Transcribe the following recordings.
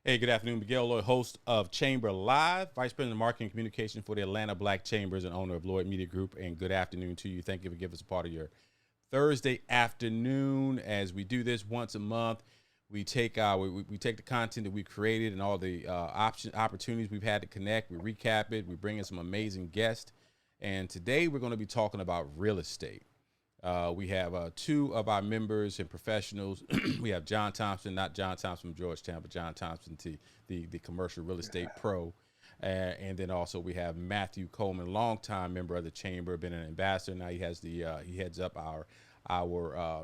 Hey, good afternoon. Miguel Lloyd, host of Chamber Live, Vice President of Marketing and Communication for the Atlanta Black Chambers and owner of Lloyd Media Group. And good afternoon to you. Thank you for giving us a part of your Thursday afternoon. As we do this once a month, we take we take the content that we created and all the opportunities we've had to connect. We recap it. We bring in some amazing guests. And today we're going to be talking about real estate. We have two of our members and professionals. We have John Thompson, not John Thompson from Georgetown, but John Thompson, the commercial real estate pro. And then also we have Matthew Coleman, longtime member of the chamber, been an ambassador. Now he heads up our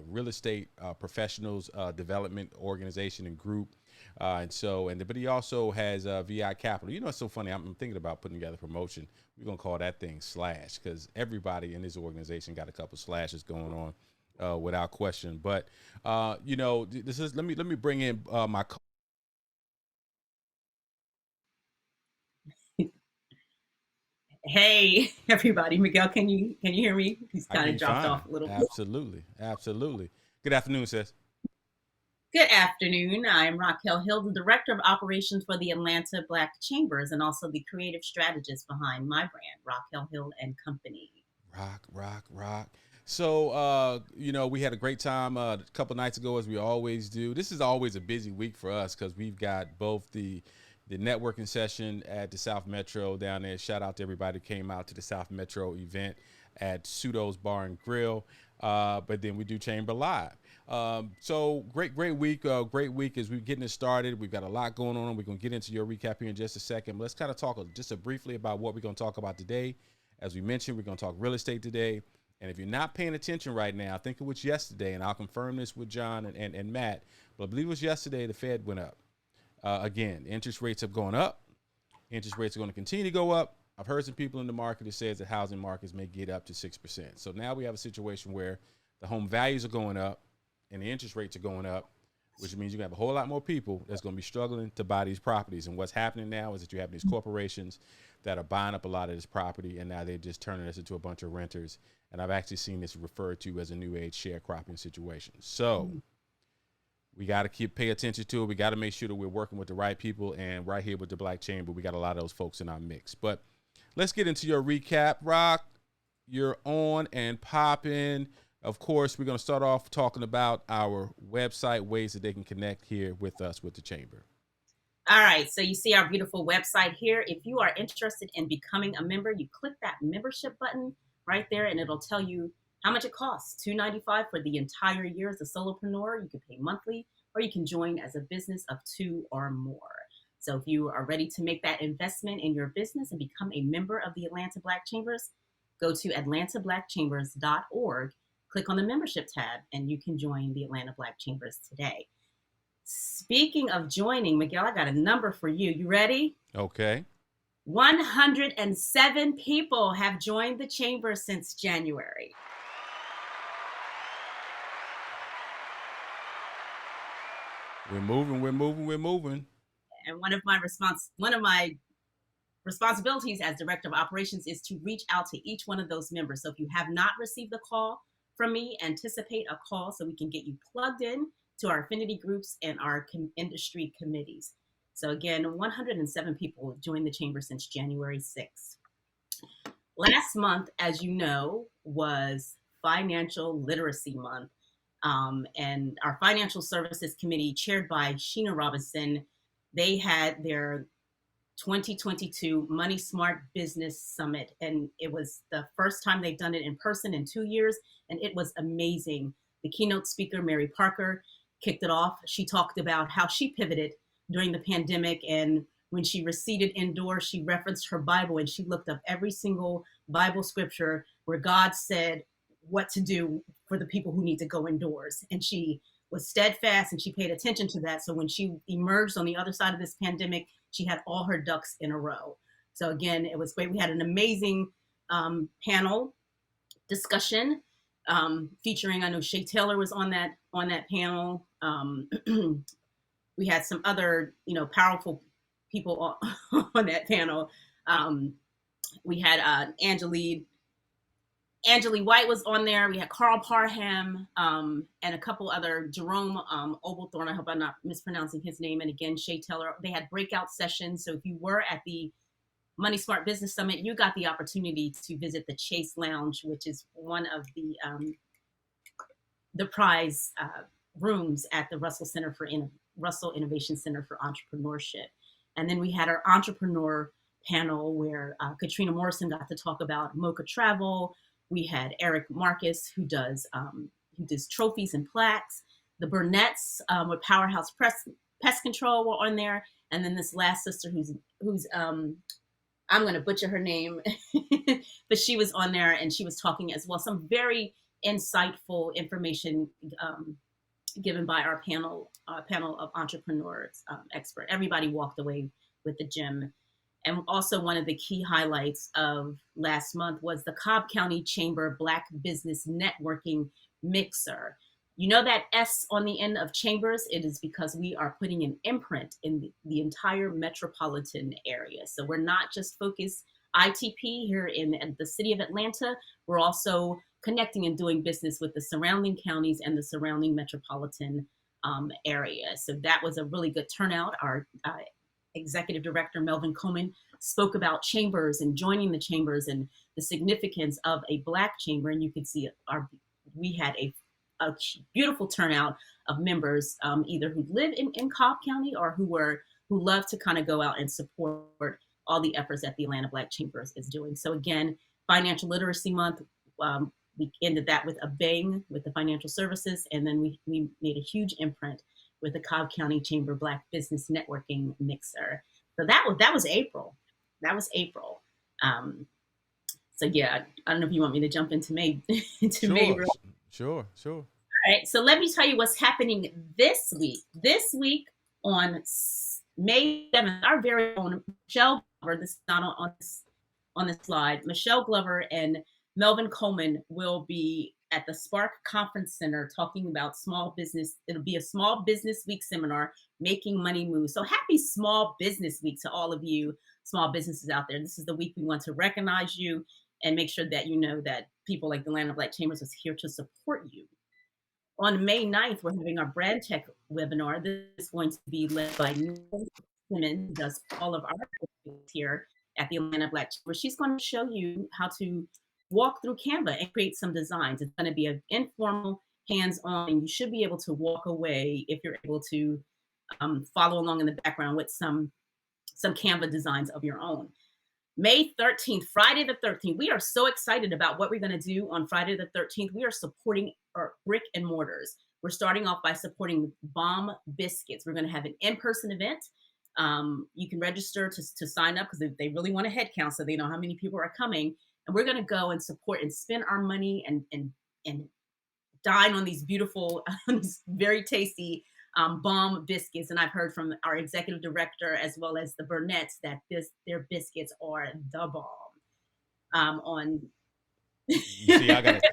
real estate professionals development organization and group. But he also has VI Capital. You know, it's so funny. I'm thinking about putting together a promotion. We're gonna call that thing Slash because everybody in this organization got a couple slashes going on, without question. But this is let me bring in my. Hey, everybody. Miguel, can you hear me? He's I can kind hear of you dropped fine. off a little. Absolutely, absolutely. Good afternoon, sis. Good afternoon. I'm Raquel Hill, the Director of Operations for the Atlanta Black Chambers and also the creative strategist behind my brand, Raquel Hill and Company. Rock, rock, rock. So, we had a great time a couple nights ago, as we always do. This is always a busy week for us because we've got both the networking session at the South Metro down there. Shout out to everybody who came out to the South Metro event at Pseudo's Bar and Grill. But then we do Chamber Live. So great week. Great week as we're getting it started. We've got a lot going on. We're going to get into your recap here in just a second. But let's kind of talk just briefly about what we're going to talk about today. As we mentioned, we're going to talk real estate today. And if you're not paying attention right now, I think it was yesterday, and I'll confirm this with John and Matt, but I believe it was yesterday the Fed went up. Again, interest rates have gone up. Interest rates are going to continue to go up. I've heard some people in the market that says that housing markets may get up to 6%. So now we have a situation where the home values are going up and the interest rates are going up, which means you have a whole lot more people that's going to be struggling to buy these properties. And what's happening now is that you have these corporations that are buying up a lot of this property, and now they're just turning this into a bunch of renters. And I've actually seen this referred to as a new age sharecropping situation. So we got to pay attention to it. We got to make sure that we're working with the right people. And right here with the Black Chamber, we got a lot of those folks in our mix. But let's get into your recap. Rock, you're on and popping. Of course, we're going to start off talking about our website, ways that they can connect here with us with the chamber. All right. So you see our beautiful website here. If you are interested in becoming a member, you click that membership button right there, and it'll tell you how much it costs. $295 for the entire year as a solopreneur. You can pay monthly, or you can join as a business of two or more. So if you are ready to make that investment in your business and become a member of the Atlanta Black Chambers, go to atlantablackchambers.org, click on the membership tab, and you can join the Atlanta Black Chambers today. Speaking of joining, Miguel, I got a number for you. You ready? Okay. 107 people have joined the chamber since January. We're moving, we're moving, we're moving. And one of my responsibilities as director of operations is to reach out to each one of those members. So if you have not received a call from me, anticipate a call so we can get you plugged in to our affinity groups and our industry committees. So again, 107 people joined the chamber since January 6th. Last month, as you know, was Financial Literacy Month. And our Financial Services Committee, chaired by Sheena Robinson, they had their 2022 Money Smart Business Summit. And it was the first time they've done it in person in 2 years. And it was amazing. The keynote speaker, Mary Parker, kicked it off. She talked about how she pivoted during the pandemic. And when she receded indoors, she referenced her Bible and she looked up every single Bible scripture where God said what to do for the people who need to go indoors. And she was steadfast and she paid attention to that. So when she emerged on the other side of this pandemic, she had all her ducks in a row. So again, it was great. We had an amazing panel discussion featuring, I know Shay Taylor was on that panel. We had some other, powerful people on that panel. We had Angelique Angela White was on there. We had Carl Parham, and a couple other, Jerome Oglethorne. I hope I'm not mispronouncing his name. And again, Shay Taylor. They had breakout sessions. So if you were at the Money Smart Business Summit, you got the opportunity to visit the Chase Lounge, which is one of the prize rooms at the Russell Innovation Center for Entrepreneurship. And then we had our entrepreneur panel where Katrina Morrison got to talk about Mocha Travel. We had Eric Marcus, who does trophies and plaques. The Burnett's with Powerhouse Pest Control were on there. And then this last sister who's I'm going to butcher her name, but she was on there and she was talking as well. Some very insightful information given by our panel of entrepreneurs expert. Everybody walked away with the gem. And also one of the key highlights of last month was the Cobb County Chamber Black Business Networking Mixer. You know that S on the end of Chambers? It is because we are putting an imprint in the entire metropolitan area. So we're not just focused ITP here in the city of Atlanta. We're also connecting and doing business with the surrounding counties and the surrounding metropolitan area. So that was a really good turnout. Our executive director, Melvin Coleman, spoke about chambers and joining the chambers and the significance of a Black chamber. And you can see we had a beautiful turnout of members, either who live in Cobb County or who love to kind of go out and support all the efforts that the Atlanta Black Chambers is doing. So again, Financial Literacy Month, we ended that with a bang with the financial services, and then we made a huge imprint with the Cobb County Chamber Black Business Networking Mixer. So that was April. That was April. So yeah, I don't know if you want me to jump into May. May. Sure. All right. So let me tell you what's happening this week. This week on May 7th, our very own Michelle Glover, this is not on this slide, Michelle Glover and Melvin Coleman will be at the Spark Conference Center talking about small business. It'll be a Small Business Week seminar, Making Money Move. So happy Small Business Week to all of you small businesses out there. This is the week we want to recognize you and make sure that you know that people like the Atlanta Black Chambers is here to support you. On May 9th, we're having our Brand Tech webinar. This is going to be led by Nicole Simmons, who does all of our here at the Atlanta Black Chamber. She's going to show you how to walk through Canva and create some designs. It's going to be an informal, hands-on, and you should be able to walk away if you're able to follow along in the background with some Canva designs of your own. May 13th, Friday the 13th, we are so excited about what we're going to do on Friday the 13th. We are supporting our brick and mortars. We're starting off by supporting Bomb Biscuits. We're going to have an in-person event. You can register to sign up because they really want a head count so they know how many people are coming. And we're going to go and support and spend our money and dine on these beautiful, these very tasty Bomb biscuits. And I've heard from our executive director as well as the Burnett's that their biscuits are the bomb. You see,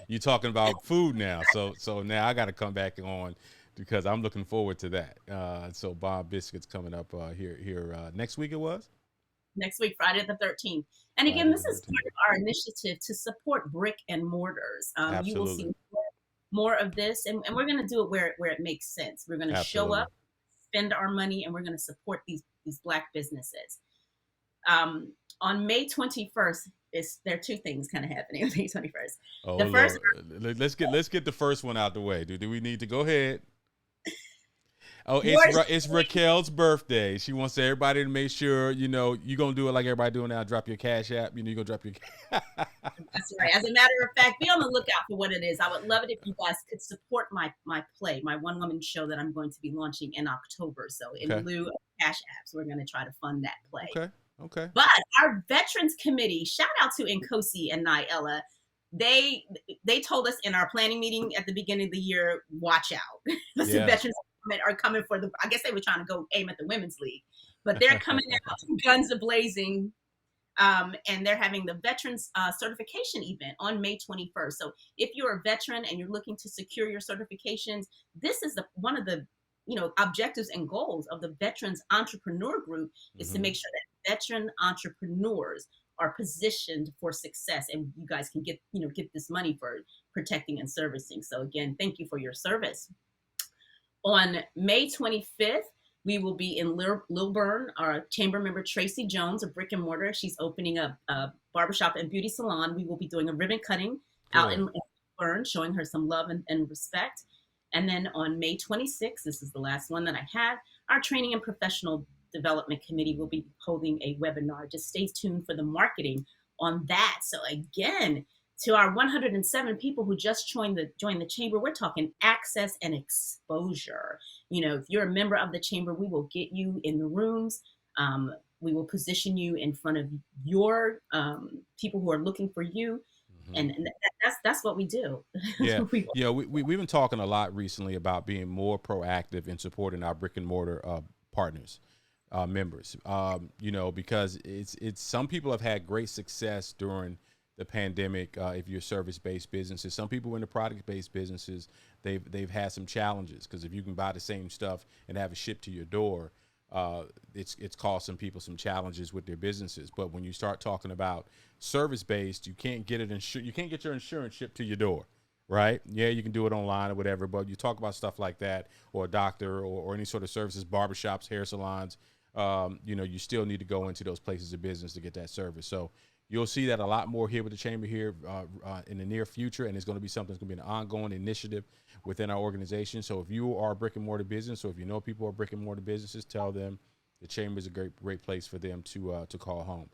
you're talking about food now, so now I got to come back on because I'm looking forward to that. So Bomb biscuits coming up here next week. It was next week, Friday the 13th. And again, this is part of our initiative to support brick and mortars. You will see more of this, and we're going to do it where it makes sense. We're going to show up, spend our money, and we're going to support these Black businesses. On May 21st, there are two things kind of happening on May 21st. Oh, the first, let's get the first one out the way. Do we need to go ahead? Oh, it's Raquel's birthday. She wants everybody to make sure, you're going to do it like everybody doing now. Drop your Cash App. You're going to drop your That's right. As a matter of fact, be on the lookout for what it is. I would love it if you guys could support my play, my one-woman show that I'm going to be launching in October. So in lieu of Cash Apps, we're going to try to fund that play. Okay. But our Veterans Committee, shout out to Nkosi and Nyella, they told us in our planning meeting at the beginning of the year, watch out. The Veterans are coming for I guess they were trying to go aim at the Women's League, but they're coming out guns a-blazing, and they're having the Veterans certification event on May 21st. So if you're a veteran and you're looking to secure your certifications, this is one of the objectives and goals of the Veterans Entrepreneur Group is to make sure that veteran entrepreneurs are positioned for success, and you guys can get this money for protecting and servicing. So again, thank you for your service. On May 25th, we will be in Lilburn. Our chamber member Tracy Jones, a brick and mortar, she's opening a barbershop and beauty salon. We will be doing a ribbon cutting out in Lilburn, showing her some love and respect. And then on May 26th, this is the last one that I have, our training and professional development committee will be holding a webinar. Just stay tuned for the marketing on that. So again, to our 107 people who just joined the chamber, we're talking access and exposure. If you're a member of the chamber, we will get you in the rooms. We will position you in front of your people who are looking for you. And that's what we do. Yeah, we've been talking a lot recently about being more proactive in supporting our brick and mortar partners, members. Because it's some people have had great success during the pandemic. If you're service-based businesses, some people in the product-based businesses, they've had some challenges, because if you can buy the same stuff and have it shipped to your door, it's caused some people some challenges with their businesses. But when you start talking about service-based, you can't get you can't get your insurance shipped to your door, right? Yeah, you can do it online or whatever, but you talk about stuff like that, or a doctor, or any sort of services, barbershops, hair salons, you still need to go into those places of business to get that service. So you'll see that a lot more here with the chamber here in the near future, and it's going to be something that's going to be an ongoing initiative within our organization. So if you are a brick and mortar business, or if you know people who are brick and mortar businesses, tell them the chamber is a great place for them to call home.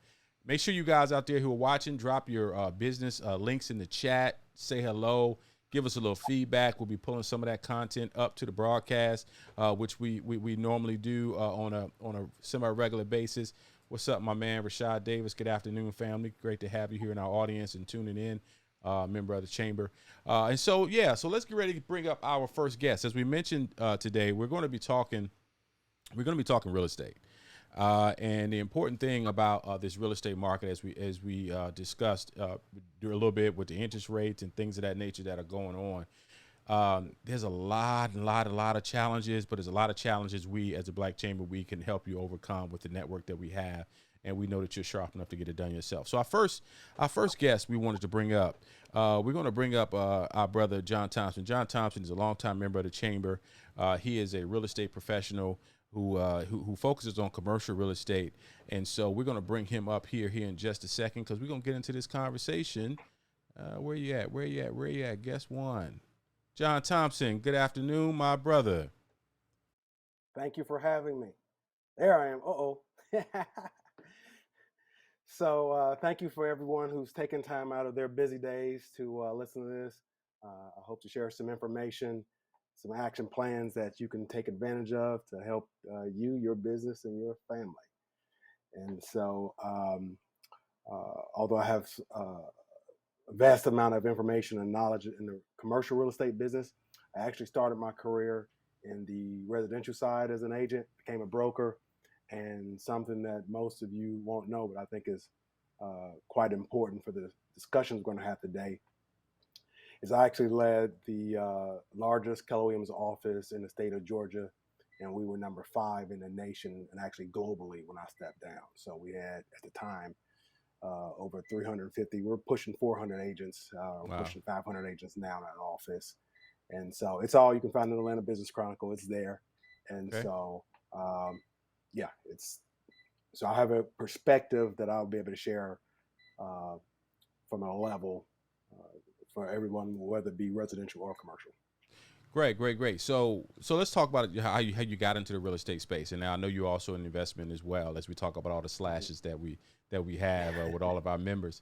Make sure you guys out there who are watching, drop your business links in the chat, say hello, give us a little feedback. We'll be pulling some of that content up to the broadcast, which we normally do on a semi-regular basis. What's up, my man, Rashad Davis? Good afternoon, family. Great to have you here in our audience and tuning in, member of the chamber. So let's get ready to bring up our first guest. As we mentioned today, we're going to be talking real estate. And the important thing about this real estate market, as we discussed a little bit with the interest rates and things of that nature that are going on, there's a lot of challenges, but there's a lot of challenges we as a Black Chamber, we can help you overcome with the network that we have. And we know that you're sharp enough to get it done yourself. So our first guest we wanted to bring up, we're going to bring up our brother, John Thompson. John Thompson is a longtime member of the chamber. He is a real estate professional who focuses on commercial real estate. And so we're going to bring him up here in just a second, because we're going to get into this conversation. Where you at? Guest one. John Thompson, good afternoon, my brother. Thank you for having me. There I am. So thank you for everyone who's taken time out of their busy days to listen to this. I hope to share some information, some action plans that you can take advantage of to help you, your business, and your family. And so although I have a vast amount of information and knowledge in the commercial real estate business, I actually started my career in the residential side as an agent, became a broker. And something that most of you won't know, but I think is quite important for the discussions we're going to have today, is I actually led the largest Keller Williams office in the state of Georgia, and we were number 5 in the nation and actually globally when I stepped down. So we had, at the time, over 350. We're pushing 400 agents, wow. Pushing 500 agents now in our office. And so it's all you can find in the Atlanta Business Chronicle. It's there. And okay. So so I have a perspective that I'll be able to share from a level for everyone, whether it be residential or commercial. Great. So let's talk about how you got into the real estate space. And now I know you're also in investment as well, as we talk about all the slashes that we have with all of our members.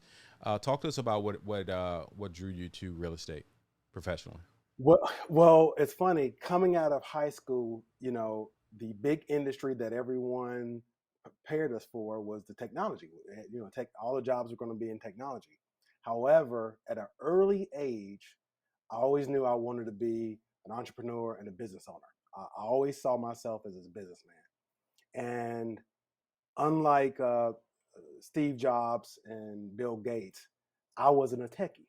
Talk to us about what drew you to real estate professionally. Well, it's funny, coming out of high school, the big industry that everyone prepared us for was the technology. All the jobs were going to be in technology. However, at an early age, I always knew I wanted to be an entrepreneur and a business owner. I always saw myself as a businessman. And unlike Steve Jobs and Bill Gates, I wasn't a techie.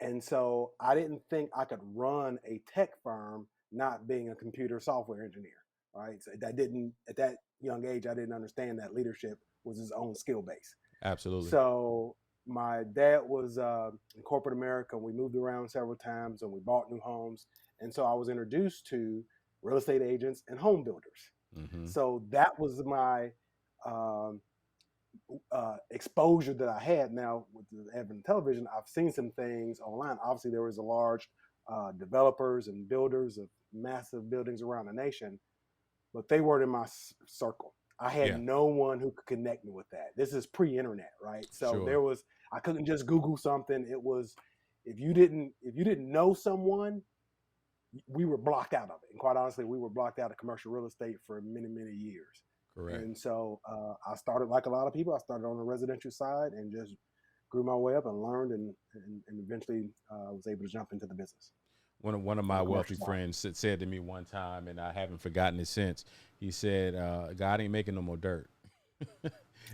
And so I didn't think I could run a tech firm not being a computer software engineer. Right. So at that young age, I didn't understand that leadership was his own skill base. Absolutely. So my dad was in corporate America. We moved around several times and we bought new homes. And so I was introduced to real estate agents and home builders. Mm-hmm. So that was my um, exposure that I had. Now with the advent of television, I've seen some things online. Obviously, there was a large developers and builders of massive buildings around the nation, but they weren't in my circle. I had Yeah. no one who could connect me with that. This is pre-internet, right? So Sure. I couldn't just Google something. It was if you didn't know someone, we were blocked out of it. And quite honestly, we were blocked out of commercial real estate for many, many years. Correct. And so I started like a lot of people. I started on the residential side and just grew my way up and learned and eventually was able to jump into the business. One of On my the wealthy commercial side. friends said to me one time, and I haven't forgotten it since. He said, "God ain't making no more dirt."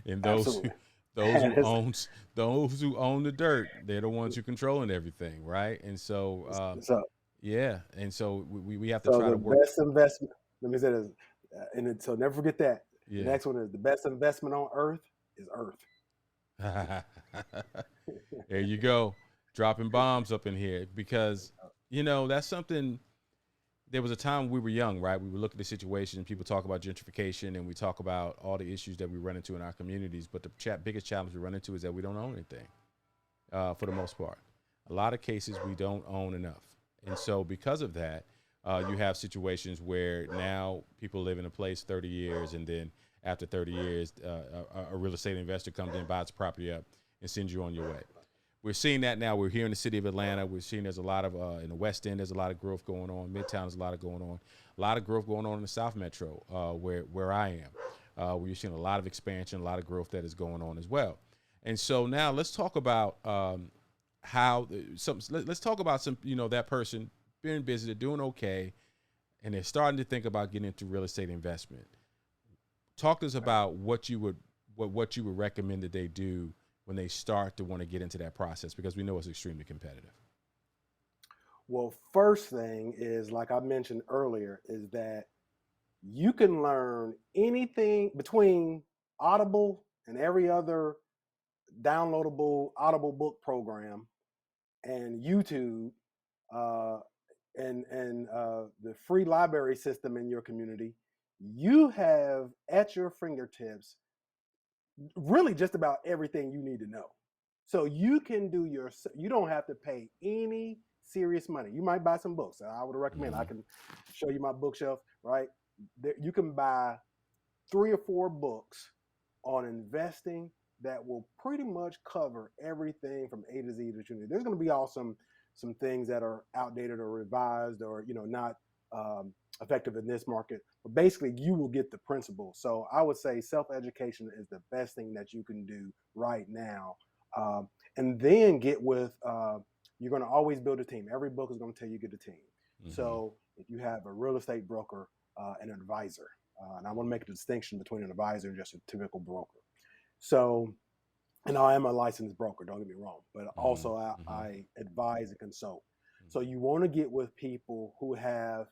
And Absolutely. those who own the dirt, they're the ones who controlling everything, right? And so, So yeah, and so we have to So try the to work. best investment, let me say this, so never forget that. The Yeah. next one is the best investment on earth is earth. There you go, dropping bombs up in here because that's something. There was a time we were young, right? We would look at the situation. People talk about gentrification, and we talk about all the issues that we run into in our communities. But the biggest challenge we run into is that we don't own anything, for the most part. A lot of cases we don't own enough, and so because of that, you have situations where now people live in a place 30 years, and then after 30 years, a real estate investor comes in, buys the property up, and sends you on your way. We're seeing that now. We're here in the city of Atlanta. We're seeing there's a lot of in the West End. There's a lot of growth going on. Midtown is a lot of going on. A lot of growth going on in the South Metro, where I am. Where you're seeing a lot of expansion, a lot of growth that is going on as well. And so now let's talk about how let's talk about some that person being busy, they're doing okay, and they're starting to think about getting into real estate investment. Talk to us about what you would recommend that they do when they start to want to get into that process, because we know it's extremely competitive. Well, first thing is, like I mentioned earlier, is that you can learn anything between Audible and every other downloadable Audible book program and YouTube uh, and the free library system in your community. You have at your fingertips really just about everything you need to know. So you can do you don't have to pay any serious money. You might buy some books. I would recommend, I Mm-hmm. can show you my bookshelf, right? You can buy 3 or 4 books on investing that will pretty much cover everything from A to Z that you need. There's going to be some things that are outdated or revised or not effective in this market, but basically you will get the principle. So I would say self-education is the best thing that you can do right now, and then get with. You're going to always build a team. Every book is going to tell you get a team. Mm-hmm. So if you have a real estate broker, an advisor, and I want to make a distinction between an advisor and just a typical broker. So, and I am a licensed broker, don't get me wrong, but also I advise and consult. So you want to get with people who have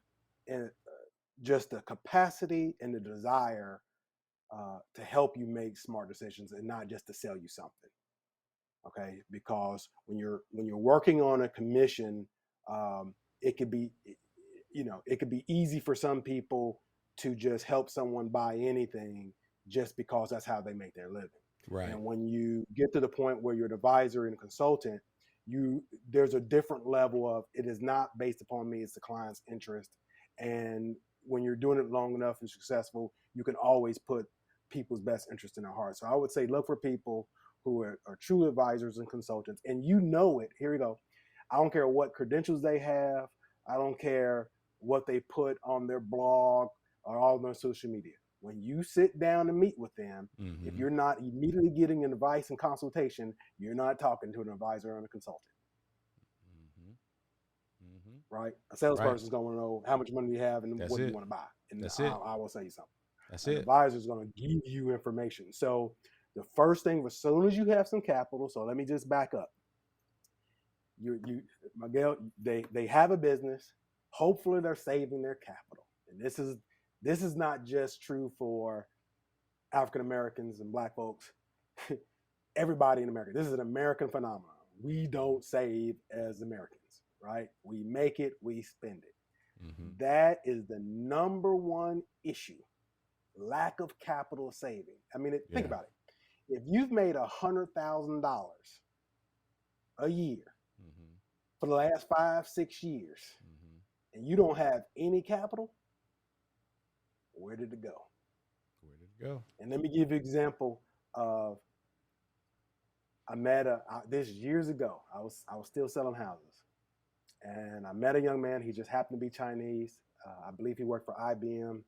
just the capacity and the desire to help you make smart decisions and not just to sell you something. Okay, because when you're working on a commission, it could be it could be easy for some people to just help someone buy anything just because that's how they make their living. Right. And when you get to the point where you're an advisor and a consultant, there's a different level of it is not based upon me, it's the client's interest. And when you're doing it long enough and successful, you can always put people's best interest in their heart. So I would say look for people who are true advisors and consultants. And it. Here we go. I don't care what credentials they have. I don't care what they put on their blog or all their social media. When you sit down and meet with them, if you're not immediately getting advice and consultation, you're not talking to an advisor and a consultant. Right? A salesperson is going to know how much money you have and what you want to buy. And I will say something. An advisor is going to give you information. So the first thing, as soon as you have some capital, so let me just back up. Miguel, they have a business. Hopefully they're saving their capital. And this is not just true for African Americans and Black folks. everybody in America. This is an American phenomenon. We don't save as Americans, right? We make it, we spend it. Mm-hmm. That is the number one issue. Lack of capital saving. I mean, think about it. If you've made $100,000 a year Mm-hmm. for the last 5-6 years, Mm-hmm. and you don't have any capital, where did it go? Where did it go? And let me give you an example of I met this is years ago. I was still selling houses, and I met a young man. He just happened to be Chinese. I believe he worked for IBM.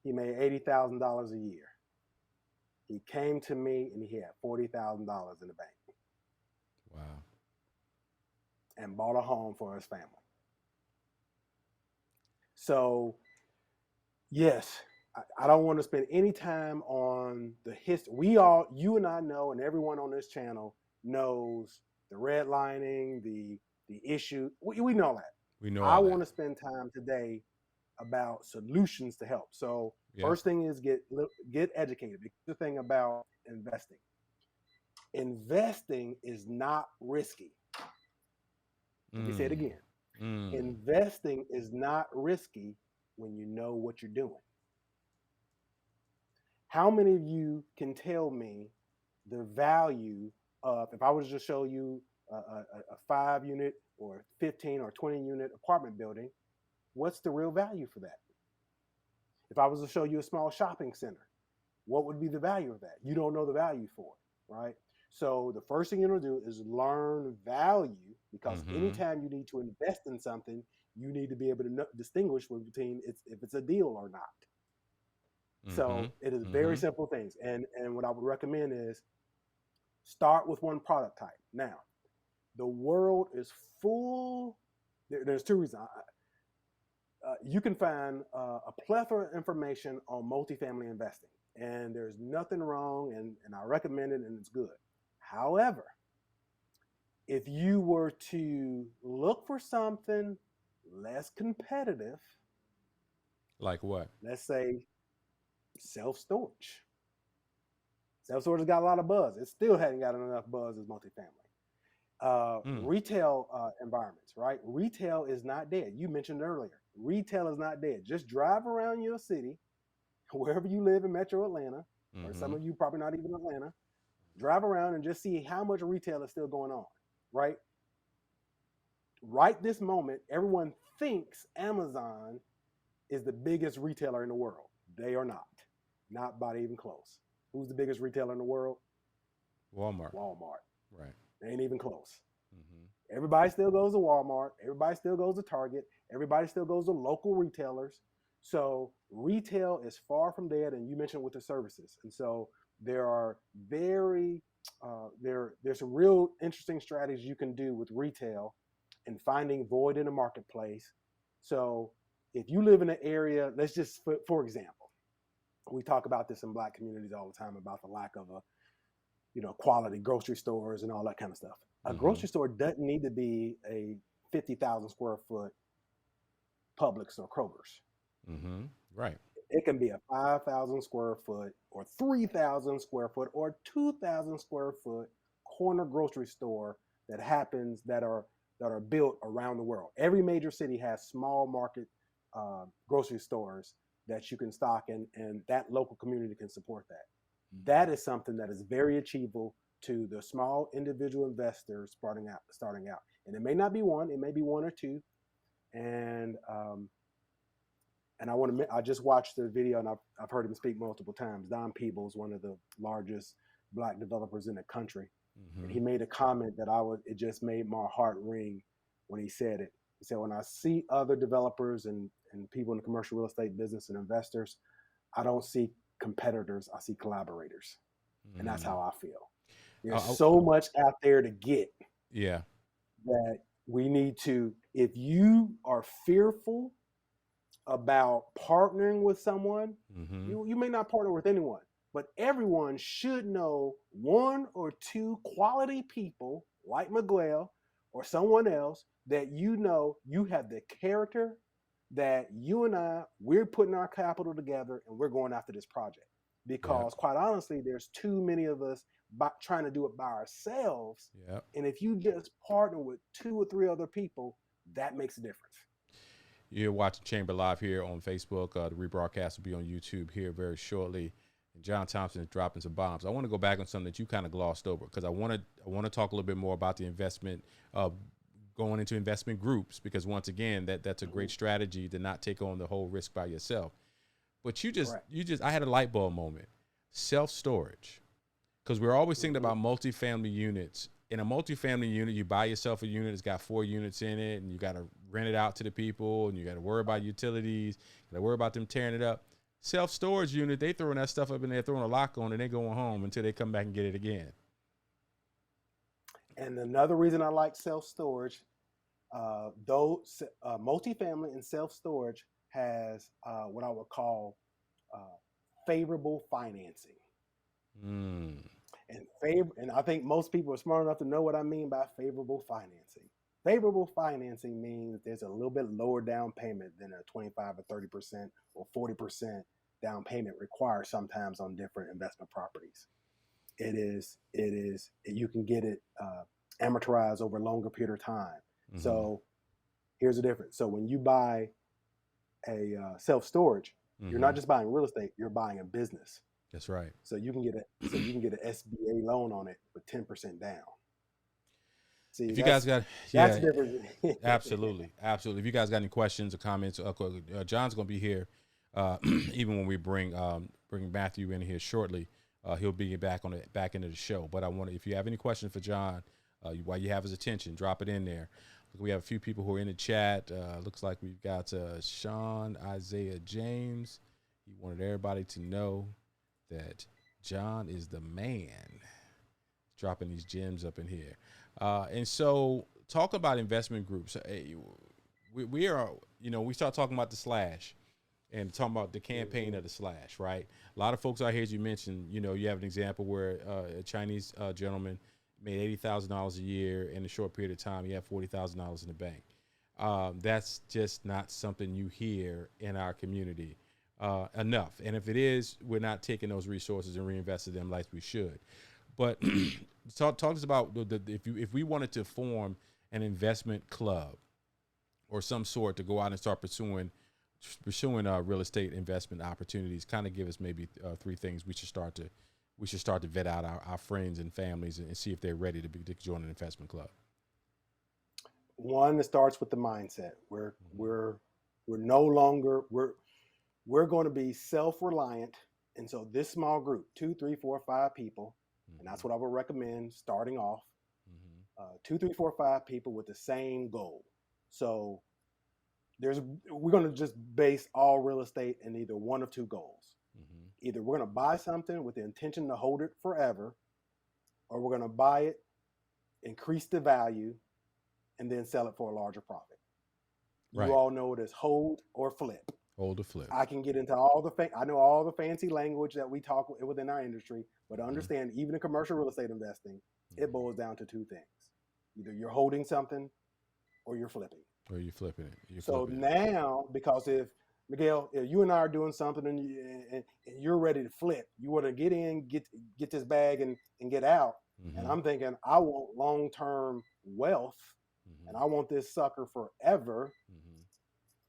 He made $80,000 a year. He came to me and he had $40,000 in the bank. Wow. And bought a home for his family. So, yes, I don't want to spend any time on the history. You and I know, and everyone on this channel knows the redlining, the issue. We know that. We know. I want to spend time today about solutions to help. So first thing is get educated. Because the thing about investing is not risky. Let me say it again. Investing is not risky when you know what you're doing. How many of you can tell me the value of, if I was to show you a 5-unit or 15 or 20-unit apartment building, what's the real value for that? If I was to show you a small shopping center, what would be the value of that? You don't know the value for it, right? So the first thing you're going to do is learn value, because anytime you need to invest in something, you need to be able to distinguish between if it's a deal or not. So it is very simple things. And what I would recommend is start with one product type. Now, the world is full. There's two reasons. You can find a plethora of information on multifamily investing, and there's nothing wrong, and I recommend it, and it's good. However, if you were to look for something less competitive, like what? Let's say self-storage. Self-storage has got a lot of buzz. It still hasn't got enough buzz as multifamily. Retail environments, right? Retail is not dead. You mentioned earlier, retail is not dead. Just drive around your city, wherever you live in Metro Atlanta, or some of you probably not even Atlanta. Drive around and just see how much retail is still going on, right? Right this moment, everyone thinks Amazon is the biggest retailer in the world. They are not by even close. Who's the biggest retailer in the world? Walmart. Right. They ain't even close. Mm-hmm. Everybody still goes to Walmart. Everybody still goes to Target. Everybody still goes to local retailers. So retail is far from dead. And you mentioned with the services. And so there are there's some real interesting strategies you can do with retail and finding void in the marketplace. So if you live in an area, let's just, for example, we talk about this in Black communities all the time about the lack of quality grocery stores and all that kind of stuff. A grocery store doesn't need to be a 50,000 square foot Publix or Kroger's. Right. It can be a 5,000 square foot or 3,000 square foot or 2,000 square foot corner grocery store that are built around the world. Every major city has small market grocery stores that you can stock, and that local community can support that. That is something that is very achievable to the small individual investors starting out. And it may not be one, it may be one or two. And I just watched the video, and I've heard him speak multiple times. Don Peebles, one of the largest Black developers in the country. And he made a comment that it just made my heart ring when he said it. He said, when I see other developers and people in the commercial real estate business and investors, I don't see competitors, I see collaborators. And that's how I feel. There's so much out there to get. Yeah. That we need to, if you are fearful about partnering with someone, you may not partner with anyone, but everyone should know one or two quality people like Miguel or someone else that you have the character that you and we're putting our capital together and we're going after this project. Because quite honestly, there's too many of us trying to do it by ourselves. Yep. And if you just partner with 2 or 3 other people, that makes a difference. You're watching Chamber Live here on Facebook. The rebroadcast will be on YouTube here very shortly. And John Thompson is dropping some bombs. I want to go back on something that you kind of glossed over, because I want to talk a little bit more about the investment, going into investment groups, because once again, that's a great strategy to not take on the whole risk by yourself. But I had a light bulb moment. Self-storage, because we're always thinking about multifamily units. In a multifamily unit, you buy yourself a unit. It's got 4 units in it, and you got to rent it out to the people, and you got to worry about utilities. You got to worry about them tearing it up. Self-storage unit, they throwing that stuff up in there, throwing a lock on, and they going home until they come back and get it again. And another reason I like self-storage, though multifamily and self-storage has what I would call favorable financing. And I think most people are smart enough to know what I mean by favorable financing. Favorable financing means there's a little bit lower down payment than a 25 or 30% or 40% down payment required sometimes on different investment properties. You can get it amortized over a longer period of time. Mm-hmm. So here's the difference. So when you buy a self-storage, you're not just buying real estate, you're buying a business. That's right. So you can get an SBA loan on it with 10% down. See, if you guys got, that's different. Absolutely. If you guys got any questions or comments, John's going to be here even when we bring Matthew in here shortly. He'll be back into the show. But if you have any questions for John, while you have his attention, drop it in there. We have a few people who are in the chat. Looks like we've got Sean Isaiah James. He wanted everybody to know that John is the man, dropping these gems up in here. And so talk about investment groups. We are, we start talking about the slash and talking about the campaign of the slash, right? A lot of folks out here, as you mentioned, you have an example where a Chinese gentleman made $80,000 a year in a short period of time. He had $40,000 in the bank. That's just not something you hear in our community enough. And if it is, we're not taking those resources and reinvesting them like we should. But talk to us about if we wanted to form an investment club or some sort to go out and start pursuing real estate investment opportunities. Kind of give us maybe 3 things we should start to vet out our friends and families and see if they're ready to join an investment club. One, it starts with the mindset. We're no longer we're going to be self-reliant, and so this small group, 2, 3, 4, 5 people. And that's what I would recommend starting off. 2, 3, 4, 5 people with the same goal. So we're going to just base all real estate in either one of 2 goals. Either we're going to buy something with the intention to hold it forever, or we're going to buy it, increase the value, and then sell it for a larger profit. Right. You all know it as hold or flip. Hold or flip. I can get into all I know all the fancy language that we talk within our industry, but understand even in commercial real estate investing, it boils down to 2 things. Either you're holding something or you're flipping. Or you're flipping it. Now, because if Miguel, if you and I are doing something and you're ready to flip, you want to get in, get this bag and get out. And I'm thinking, I want long-term wealth and I want this sucker forever.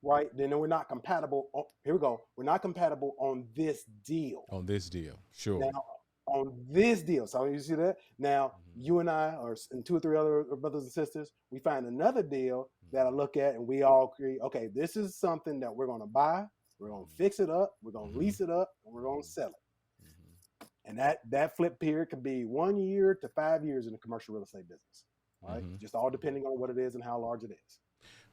Right, then we're not compatible. Oh, here we go. We're not compatible on this deal. On this deal, sure. Now, on this deal. So you see that? Now, you and I, and 2 or 3 other brothers and sisters, we find another deal that I look at and we all agree, okay, this is something that we're going to buy. We're going to fix it up. We're going to lease it up, and we're going to sell it. And that flip period could be 1 year to 5 years in the commercial real estate business. Right, just all depending on what it is and how large it is.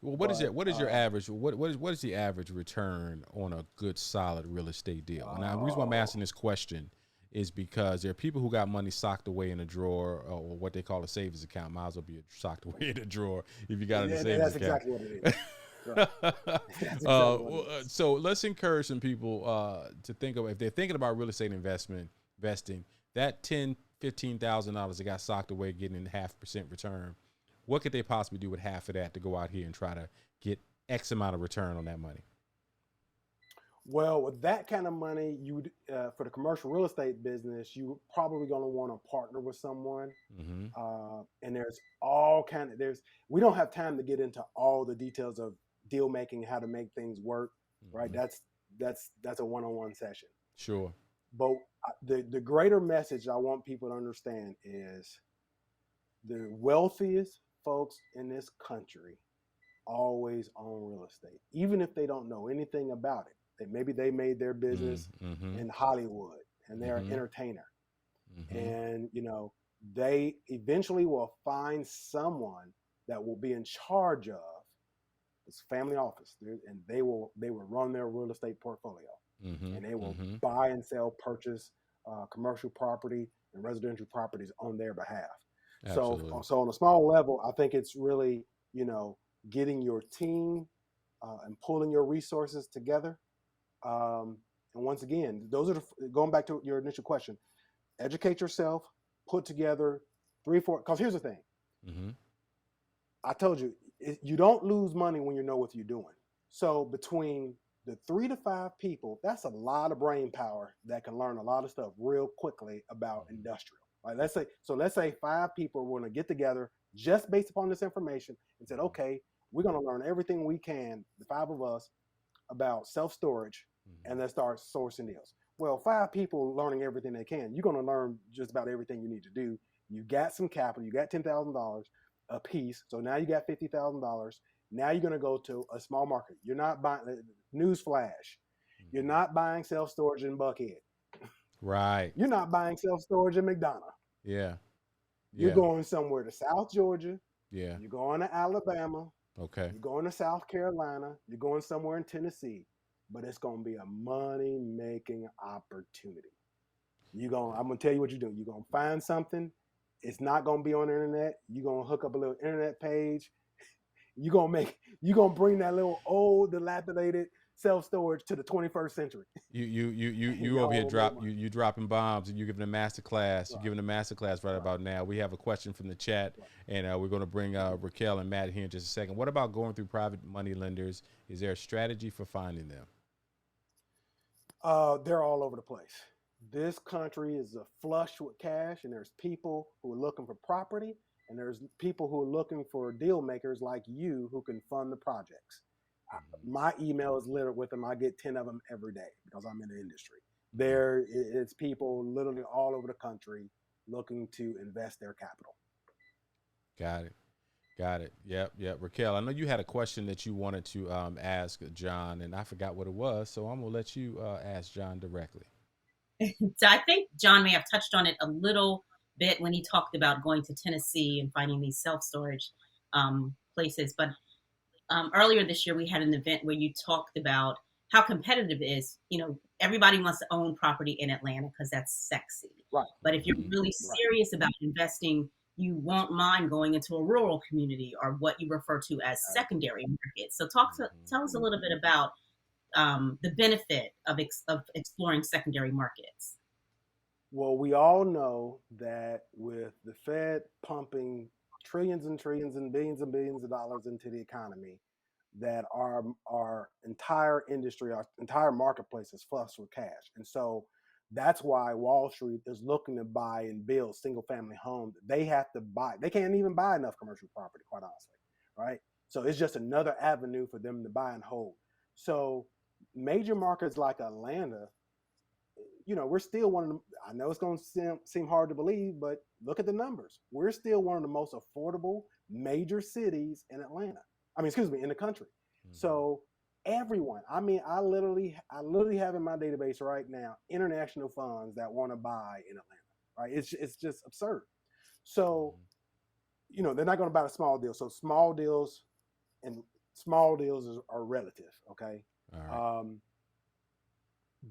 Well, what is your average? What is the average return on a good, solid real estate deal? And the reason why I'm asking this question is because there are people who got money socked away in a drawer or what they call a savings account. Might as well be socked away in a drawer if you got it in a savings account. That's exactly what it is. So let's encourage some people to think of, if they're thinking about real estate investing, that $10,000-$15,000 that got socked away getting 0.5% return. What could they possibly do with half of that to go out here and try to get X amount of return on that money? Well, with that kind of money, you for the commercial real estate business, you probably going to want to partner with someone. Mm-hmm. And there's all kind of we don't have time to get into all the details of deal making, how to make things work, right? Mm-hmm. That's a one-on-one session. Sure. But the greater message I want people to understand is the wealthiest folks in this country always own real estate, even if they don't know anything about it. Maybe they made their business Mm-hmm. in Hollywood and they're Mm-hmm. an entertainer. Mm-hmm. And, they eventually will find someone that will be in charge of this family office, and they will run their real estate portfolio, Mm-hmm. and they will Mm-hmm. buy and sell, purchase commercial property and residential properties on their behalf. Absolutely. So on a small level, I think it's really, getting your team and pulling your resources together. And once again, those are going back to your initial question. Educate yourself, put together 3-4. Because here's the thing. Mm-hmm. I told you, you don't lose money when you know what you're doing. So between the 3 to 5 people, that's a lot of brain power that can learn a lot of stuff real quickly about industrial. Right? Let's say 5 people want to get together just based upon this information and said, okay, we're going to learn everything we can, the 5 of us, about self-storage, and let's start sourcing deals. Well, 5 people learning everything they can, you're going to learn just about everything you need to do. You got some capital, you got $10,000 a piece, so now you got $50,000. Now you're going to go to a small market. You're not buying, newsflash, you're not buying self-storage in Buckhead. Right. You're not buying self-storage in McDonough. Yeah. You're Yeah. going somewhere to South Georgia. Yeah. You're going to Alabama. Okay. You're going to South Carolina. You're going somewhere in Tennessee. But it's going to be a money-making opportunity. I'm going to tell you what you're doing. You're going to find something. It's not going to be on the internet. You're going to hook up a little internet page. You're going to bring that little old, dilapidated self-storage to the 21st century. You over here you dropping bombs, and you're giving a master class. You're giving a master class right about now. We have a question from the chat, and we're going to bring Raquel and Matt here in just a second. What about going through private money lenders? Is there a strategy for finding them? They're all over the place. This country is flush with cash, and there's people who are looking for property, and there's people who are looking for deal makers like you who can fund the projects. My email is littered with them. I get 10 of them every day because I'm in the industry. It's people literally all over the country looking to invest their capital. Got it. Yep. Raquel, I know you had a question that you wanted to ask John, and I forgot what it was, so I'm going to let you ask John directly. So I think John may have touched on it a little bit when he talked about going to Tennessee and finding these self-storage places. But earlier this year, we had an event where you talked about how competitive it is. Everybody wants to own property in Atlanta because that's sexy. Right. But if you're really serious about investing, you won't mind going into a rural community or what you refer to as secondary markets. So tell us a little bit about the benefit of exploring secondary markets. Well, we all know that with the Fed pumping trillions and trillions and billions of dollars into the economy, that our entire industry, our entire marketplace is flush with cash. And so that's why Wall Street is looking to buy and build single family homes. They have to buy, they can't even buy enough commercial property, quite honestly, right? So it's just another avenue for them to buy and hold. So major markets like Atlanta, we're still one of the, I know it's going to seem hard to believe, but look at the numbers. We're still one of the most affordable major cities in in the country. So everyone, I literally have in my database right now international funds that want to buy in Atlanta, right? It's just absurd. So, they're not going to buy a small deal. So small deals are relative, okay? All right.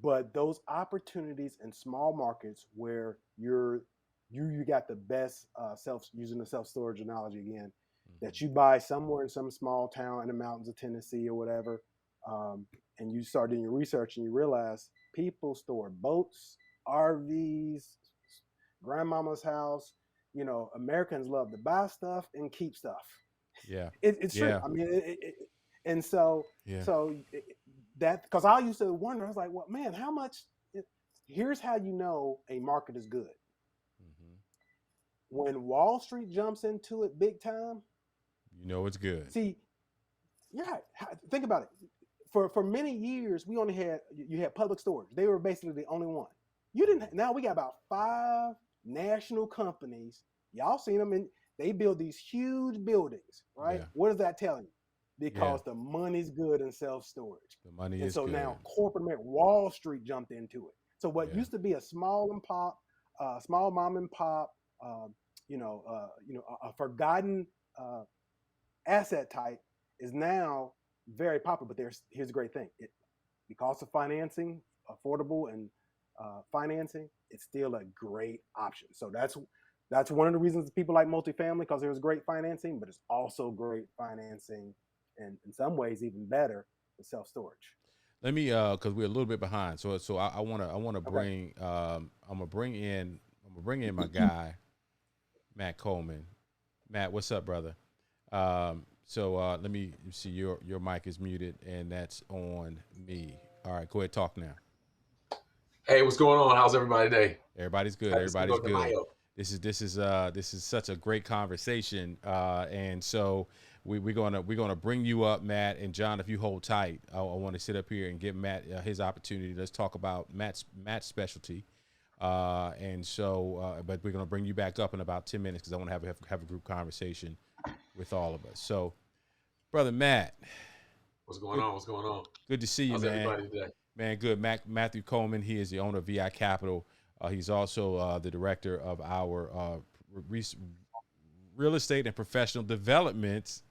But those opportunities in small markets where you got the best using the self-storage analogy again, that you buy somewhere in some small town in the mountains of Tennessee or whatever, and you start doing your research and you realize people store boats, RVs, grandmama's house. Americans love to buy stuff and keep stuff. Yeah, It's true. yeah. So that, because I used to wonder, I was like, well, man, how much? Here's how you know a market is good. Mm-hmm. When Wall Street jumps into it big time, You know it's good. see, yeah, think about it. For many years, we only had, you had Public Storage. They were basically the only one. You didn't. Now we got about 5 national companies. Y'all seen them, and they build these huge buildings, right? Yeah. What does that tell you? Because Yeah. the money's good in self-storage. The money And is so good. now corporate Wall Street jumped into it. So what Yeah. used to be a small mom and pop, a forgotten asset type is now very popular. But here's a great thing: because of financing, affordable and financing, it's still a great option. So that's one of the reasons people like multifamily, because there's great financing, but it's also great financing, and in some ways even better with self storage. Let me because we're a little bit behind. So I want to Okay. bring I'm gonna bring in my guy Matt Coleman. Matt, what's up, brother? Let me see, your mic is muted and that's on me. All right, go ahead, talk now. Hey, what's going on? How's everybody today? Everybody's good. Happy Cinco Everybody's de good. Mayo. This is such a great conversation, and so we're gonna bring you up, Matt and John. If you hold tight, I want to sit up here and give Matt his opportunity. Let's talk about Matt's specialty, but we're gonna bring you back up in about 10 minutes because I want to have a group conversation with all of us. So, brother Matt, What's going on? What's going on? good to see you, How's man. everybody today? Man, good. Matthew Coleman, he is the owner of VI Capital. He's also the director of our real estate and professional development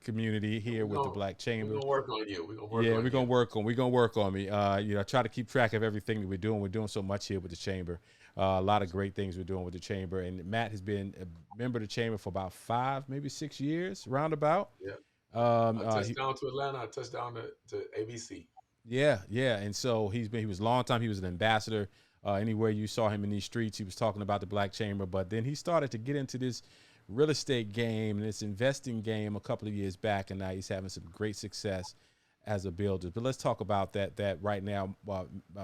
community here with the Black Chamber. We're gonna work on you. We're gonna work on me. I try to keep track of everything that we're doing. We're doing so much here with the chamber. A lot of great things we're doing with the chamber. And Matt has been a member of the chamber for about 5, maybe 6 years, roundabout. Yeah. I touched down to Atlanta. I touched down to ABC. Yeah. And so he was a long time. He was an ambassador. Anywhere you saw him in these streets, he was talking about the Black Chamber. But then he started to get into this real estate game and this investing game a couple of years back, and now he's having some great success as a builder. But let's talk about that right now,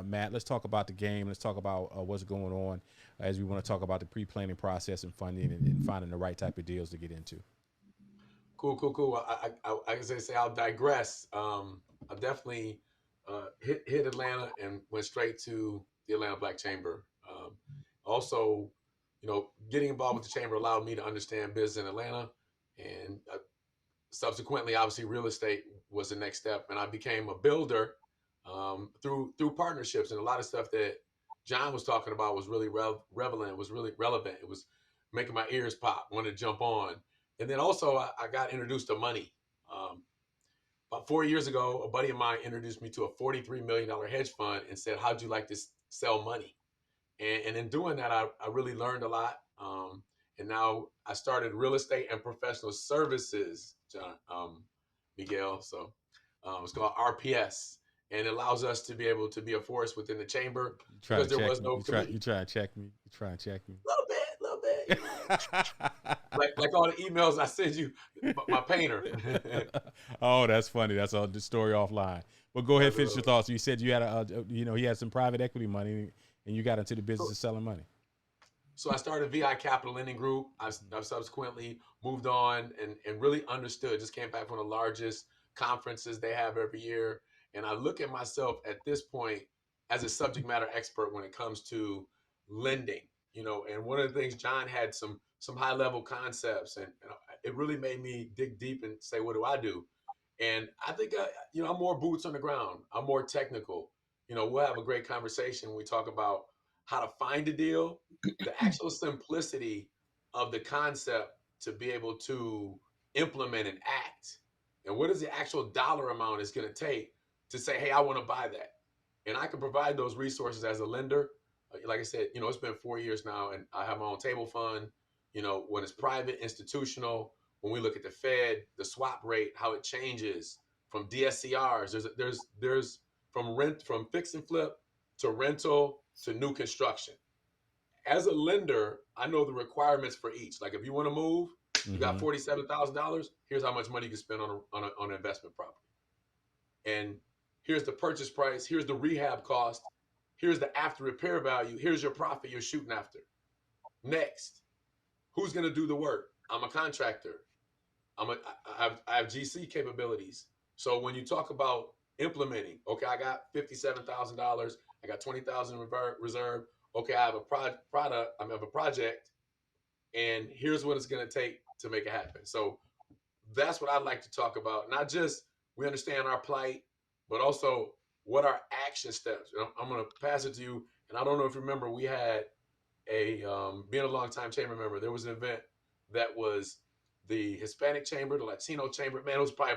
Matt. Let's talk about the game. Let's talk about what's going on as we want to talk about the pre-planning process and funding and finding the right type of deals to get into. Cool. I can say I'll digress. I definitely hit Atlanta and went straight to the Atlanta Black Chamber. Also, getting involved with the chamber allowed me to understand business in Atlanta, and subsequently, obviously, real estate was the next step, and I became a builder through partnerships, and a lot of stuff that John was talking about was really relevant. Was really relevant. It was making my ears pop, wanted to jump on, and then also I got introduced to money. About 4 years ago, a buddy of mine introduced me to a $43 million hedge fund and said, "How'd you like to sell money?" And in doing that, I really learned a lot. And now I started real estate and professional services, John, Miguel. So it's called RPS, and it allows us to be able to be a force within the chamber because there was no committee. You try to check me. A little bit. like all the emails I send you, my painter. Oh, that's funny. That's the story offline. But go ahead, finish your thoughts. You said you had he had some private equity money, and you got into the business of selling money. So I started VI Capital Lending Group. I've subsequently moved on and really understood. Just came back from the largest conferences they have every year, and I look at myself at this point as a subject matter expert when it comes to lending. And one of the things, John had some high level concepts, and it really made me dig deep and say, what do I do? And I think I'm more boots on the ground. I'm more technical. We'll have a great conversation when we talk about how to find a deal, the actual simplicity of the concept to be able to implement and act, and what is the actual dollar amount it's going to take to say, hey, I want to buy that. And I can provide those resources as a lender. Like I said, it's been 4 years now, and I have my own table fund. When it's private, institutional, when we look at the Fed, the swap rate, how it changes from DSCRs, there's from fix and flip to rental to new construction. As a lender, I know the requirements for each. Like if you want to move, you got $47,000. Here's how much money you can spend on an investment property. And Here's the purchase price. Here's the rehab cost. Here's the after repair value. Here's your profit you're shooting after. Next, who's going to do the work? I'm a contractor. I have GC capabilities. So when you talk about implementing, okay, I got $57,000. I got 20,000 reserve. Okay, I have a product. I have a project, and here's what it's going to take to make it happen. So that's what I'd like to talk about. Not just we understand our plight, but also what are action steps. And I'm going to pass it to you. And I don't know if you remember, we had being a longtime chamber member, there was an event that was the Hispanic chamber, the Latino chamber. Man, it was probably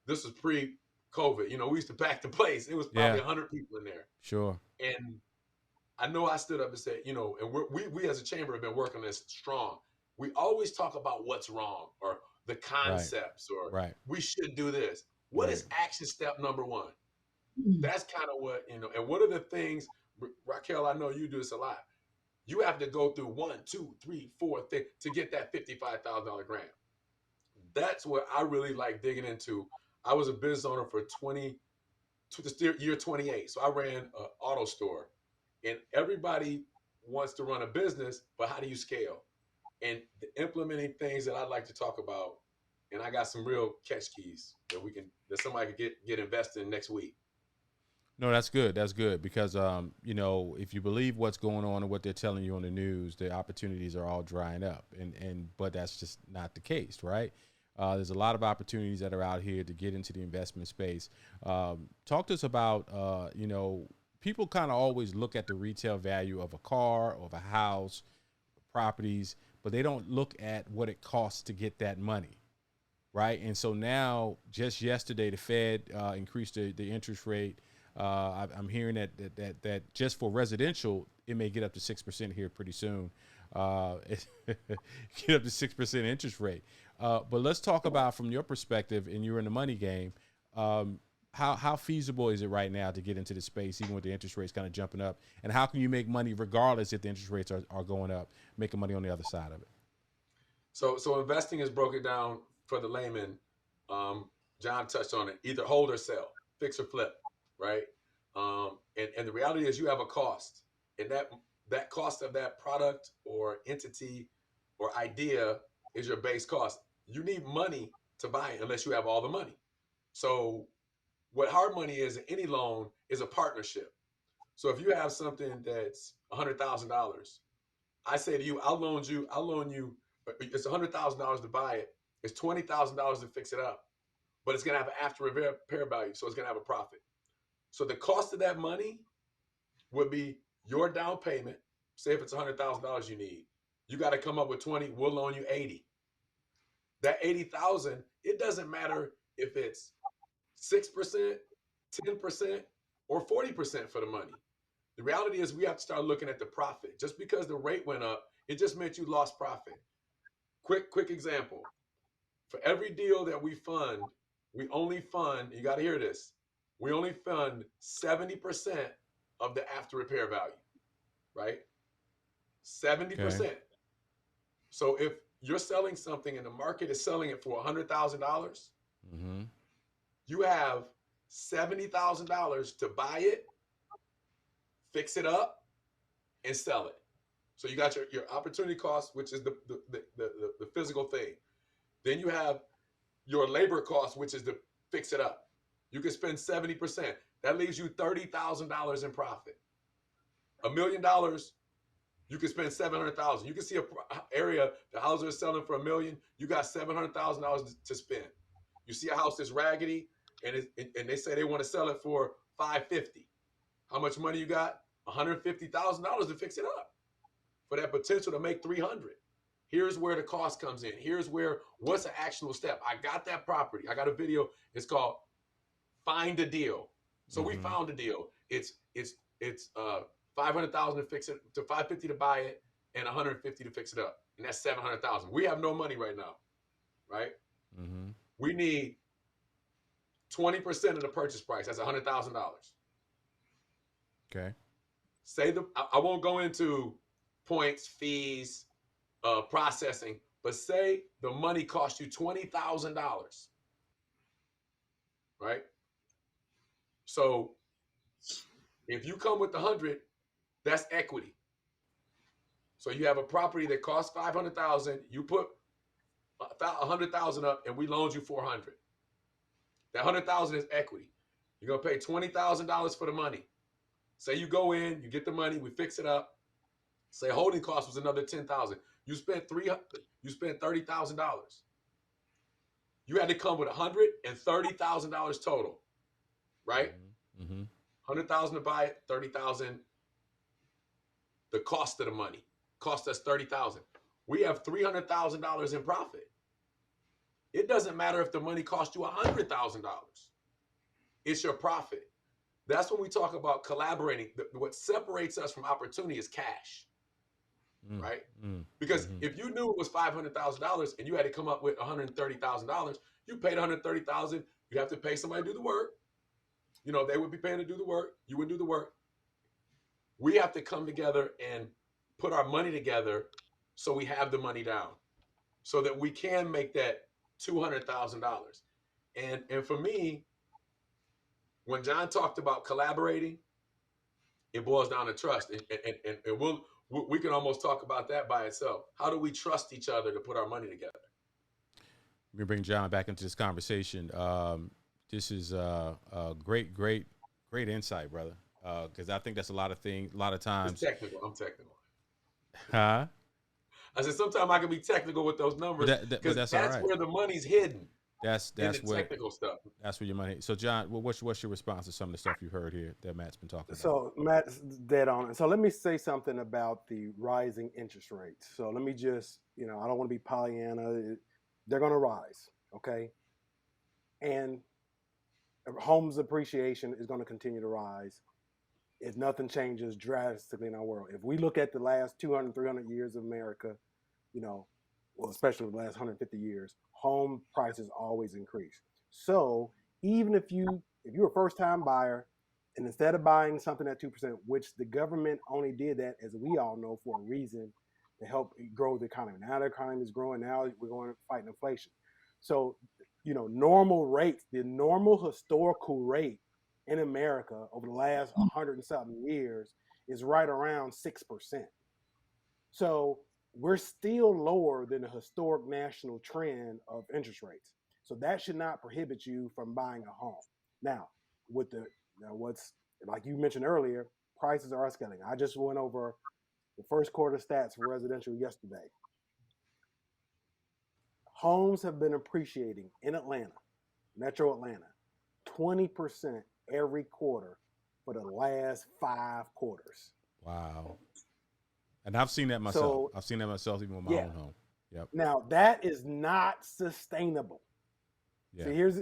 this was pre-COVID. We used to pack the place. It was probably 100 people in there. Sure. And I know I stood up and said, and we as a chamber have been working this strong. We always talk about what's wrong or the concepts or we should do this. What is action step number one? That's kind of what, and what are the things, Raquel, I know you do this a lot. You have to go through 1, 2, 3, 4 things to get that $55,000 grant. That's what I really like digging into. I was a business owner for year 28. So I ran an auto store, and everybody wants to run a business, but how do you scale? And the implementing things that I'd like to talk about, and I got some real catch keys that somebody could get invested in next week. No, that's good. That's good because, if you believe what's going on and what they're telling you on the news, the opportunities are all drying up. But that's just not the case, right? There's a lot of opportunities that are out here to get into the investment space. Talk to us about, people kind of always look at the retail value of a car, of a house, properties, but they don't look at what it costs to get that money, right? And so now, just yesterday, the Fed increased the interest rate. I'm hearing that just for residential, it may get up to 6% here pretty soon. Get up to 6% interest rate. But let's talk about, from your perspective, and you're in the money game, how feasible is it right now to get into the space, even with the interest rates kind of jumping up? And how can you make money regardless if the interest rates are going up, making money on the other side of it? So investing is broken down for the layman. John touched on it: either hold or sell, fix or flip. Right. And the reality is you have a cost, and that cost of that product or entity or idea is your base cost. You need money to buy it unless you have all the money. So what hard money is in any loan is a partnership. So if you have something that's $100,000, I say to you, I'll loan you, it's $100,000 to buy it. It's $20,000 to fix it up, but it's going to have an after repair value. So it's going to have a profit. So the cost of that money would be your down payment. Say if it's $100,000 you need, you got to come up with 20. We'll loan you 80. That 80,000, it doesn't matter if it's 6%, 10%, or 40% for the money. The reality is we have to start looking at the profit. Just because the rate went up, it just meant you lost profit. Quick example. For every deal that we fund, we only fund, you got to hear this, we only fund 70% of the after repair value, right? 70%. Okay. So if you're selling something and the market is selling it for $100,000, you have $70,000 to buy it, fix it up, and sell it. So you got your opportunity cost, which is the physical thing. Then you have your labor cost, which is to fix it up. You can spend 70%. That leaves you $30,000 in profit. $1 million, you can spend $700,000. You can see an area the houses are selling for $1 million. You got $700,000 to spend. You see a house that's raggedy, and they say they want to sell it for $550,000. How much money you got? $150,000 to fix it up for that potential to make $300,000. Here's where the cost comes in. Here's what's an actionable step. I got that property. I got a video. It's called Find a Deal. So we found a deal. It's $500,000 to fix it, to $550,000 to buy it, and $150,000 to fix it up, and that's $700,000. We have no money right now, right? We need 20% of the purchase price. That's $100,000. Okay. I won't go into points, fees, processing, but say the money cost you $20,000, right? So if you come with 100, that's equity. So you have a property that costs 500,000. You put 100,000 up, and we loaned you 400. That 100,000 is equity. You're gonna pay $20,000 for the money. Say you go in, you get the money, we fix it up. Say holding cost was another 10,000. You spent $30,000. You had to come with $130,000 total, right? Mm-hmm. 100,000 to buy it, 30,000. The cost of the money cost us 30,000. We have $300,000 in profit. It doesn't matter if the money cost you $100,000. It's your profit. That's when we talk about collaborating. What separates us from opportunity is cash, right? Because if you knew it was $500,000 and you had to come up with $130,000, you paid $130,000. You have to pay somebody to do the work. You know, they would be paying to do the work. You would do the work. We have to come together and put our money together so we have the money down, so that we can make that $200,000. And for me, when John talked about collaborating, it boils down to trust. And we can almost talk about that by itself. How do we trust each other to put our money together? Let me bring John back into this conversation. This is a great insight, brother. Because I think that's a lot of times. It's technical. I'm technical. Huh? I said sometimes I can be technical with those numbers because that's right. Where the money's hidden. That's in the technical stuff. That's where your money. So John, what's your response to some of the stuff you've heard here that Matt's been talking about? So Matt's dead on. So let me say something about the rising interest rates. So let me just, I don't want to be Pollyanna. They're going to rise, okay? And homes appreciation is going to continue to rise if nothing changes drastically in our world. If we look at the last 200, 300 years of America, well, especially the last 150 years, home prices always increase. So even if you're a first-time buyer, and instead of buying something at 2%, which the government only did that, as we all know, for a reason, to help grow the economy. Now the economy is growing. Now we're going to fight inflation. So, normal rates, the normal historical rate in America over the last 100 and something years is right around 6%. So we're still lower than the historic national trend of interest rates. So that should not prohibit you from buying a home. Now, what's like you mentioned earlier, prices are escalating. I just went over the first quarter stats for residential yesterday. Homes have been appreciating in Atlanta, Metro Atlanta, 20% every quarter for the last 5 quarters. Wow. And I've seen that myself. So, I've seen that myself even with my own home. Yep. Now, that is not sustainable. Yeah. So here's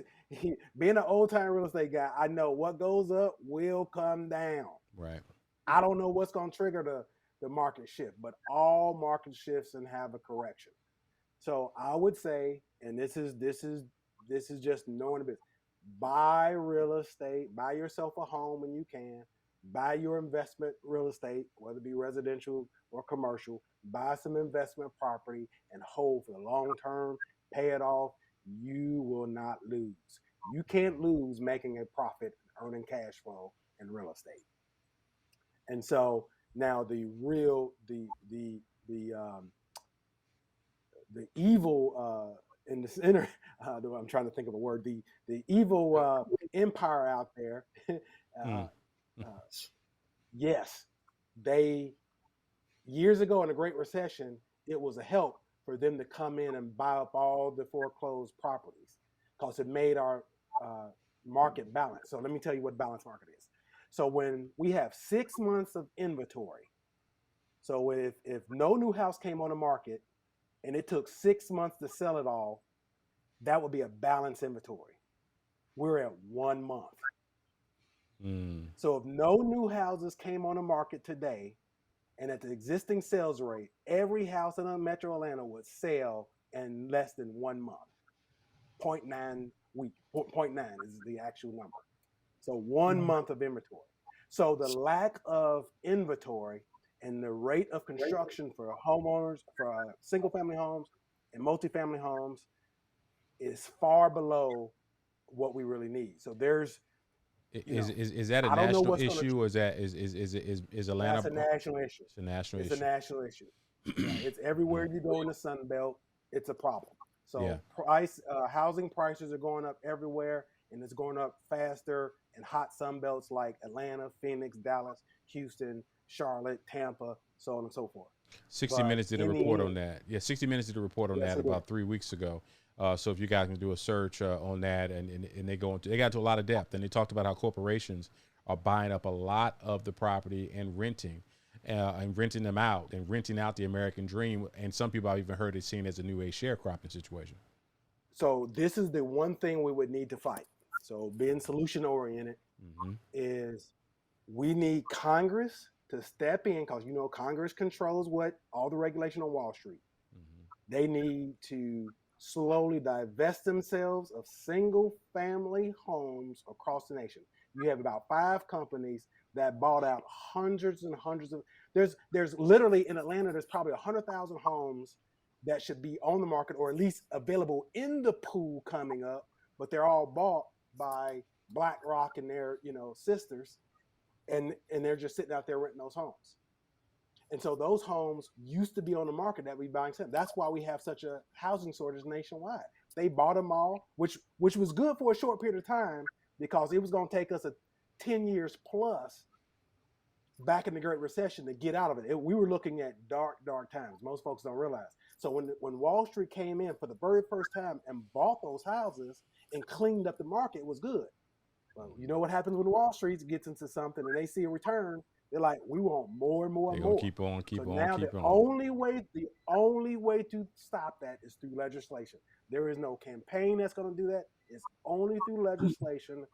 being an old-time real estate guy, I know what goes up will come down. Right. I don't know what's going to trigger the market shift, but all market shifts and have a correction. So I would say, and this is just knowing the business, buy real estate, buy yourself a home when you can, buy your investment real estate, whether it be residential or commercial, buy some investment property and hold for the long term, pay it off. You will not lose. You can't lose making a profit, earning cash flow in real estate. And so now the evil in the center, I'm trying to think of a word, the evil empire out there, yes, they, years ago in the Great Recession, it was a help for them to come in and buy up all the foreclosed properties because it made our market balance. So let me tell you what balance market is. So when we have 6 months of inventory, so if no new house came on the market and it took 6 months to sell it all, that would be a balanced inventory. We're at 1 month. So if no new houses came on the market today, and at the existing sales rate, every house in Metro Atlanta would sell in less than 1 month. 0.9 week, 0.9 is the actual number. So 1 month of inventory. So the lack of inventory and the rate of construction for homeowners, for single family homes and multifamily homes is far below what we really need. So there's Is that a I don't know national what's going to. issue, or is Atlanta? That's a national issue. It's a national It's a issue. national issue. Yeah, it's everywhere you go in the Sun Belt. It's a problem. Yeah. So housing prices are going up everywhere, and it's going up faster in hot Sun Belts like Atlanta, Phoenix, Dallas, Houston, Charlotte, Tampa, so on and so forth. 60 But Minutes did a in the report on end, that. Yeah, 60 Minutes did a report on yes, that it is. about 3 weeks ago. So if you guys can do a search on that, and they got into a lot of depth, and they talked about how corporations are buying up a lot of the property and renting them out and renting out the American dream. And some people I've even heard it seen as a new age sharecropping situation. So this is the one thing we would need to fight. So being solution oriented Mm-hmm. is we need Congress to step in because Congress controls all the regulation on Wall Street. Mm-hmm. They need to slowly divest themselves of single family homes across the nation. You have about 5 companies that bought out hundreds and hundreds of. There's literally in Atlanta, there's probably 100,000 homes that should be on the market or at least available in the pool coming up, but they're all bought by BlackRock and their sisters, and they're just sitting out there renting those homes. And so those homes used to be on the market that we buying. That's why we have such a housing shortage nationwide. They bought them all, which was good for a short period of time because it was going to take us 10 years plus back in the Great Recession to get out of it. We were looking at dark times. Most folks don't realize. So when Wall Street came in for the very first time and bought those houses and cleaned up the market, it was good. Well, you know what happens when Wall Street gets into something and they see a return? They're like, we want more and more and more. Keep on. Now the only way to stop that is through legislation. There is no campaign that's going to do that. It's only through legislation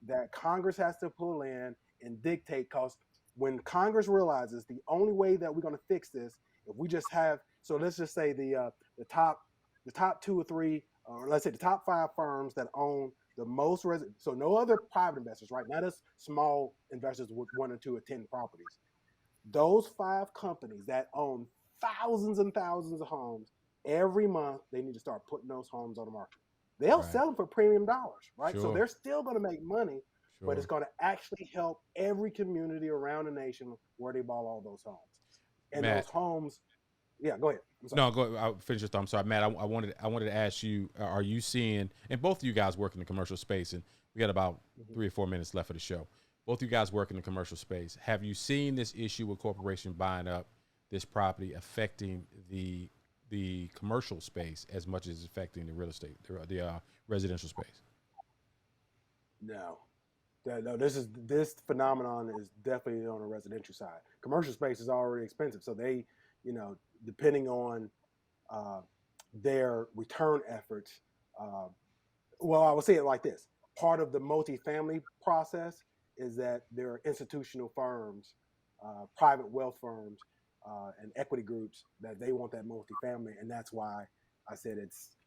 that Congress has to pull in and dictate. Because when Congress realizes the only way that we're going to fix this, if we just have, so let's just say the top 2 or 3, or let's say the top 5 firms that own the most so no other private investors, right? Not as small investors with 1 or 2 or 10 properties. Those 5 companies that own thousands and thousands of homes, every month they need to start putting those homes on the market. They'll sell them for premium dollars, right? Sure. So they're still going to make money, Sure. but it's going to actually help every community around the nation where they bought all those homes. And Matt, those homes, yeah, go ahead. No, go. I'll finish your thought. I'm sorry, Matt. I wanted to ask you: are you seeing? And both of you guys work in the commercial space, and we got about 3 or 4 minutes left of the show. Both of you guys work in the commercial space. Have you seen this issue with corporation buying up this property affecting the commercial space as much as it's affecting the real estate, the residential space? No. This phenomenon is definitely on the residential side. Commercial space is already expensive, so they, depending on their return efforts. Well, I would say it like this: part of the multifamily process is that there are institutional firms, private wealth firms, and equity groups that they want that multifamily, and that's why I said it's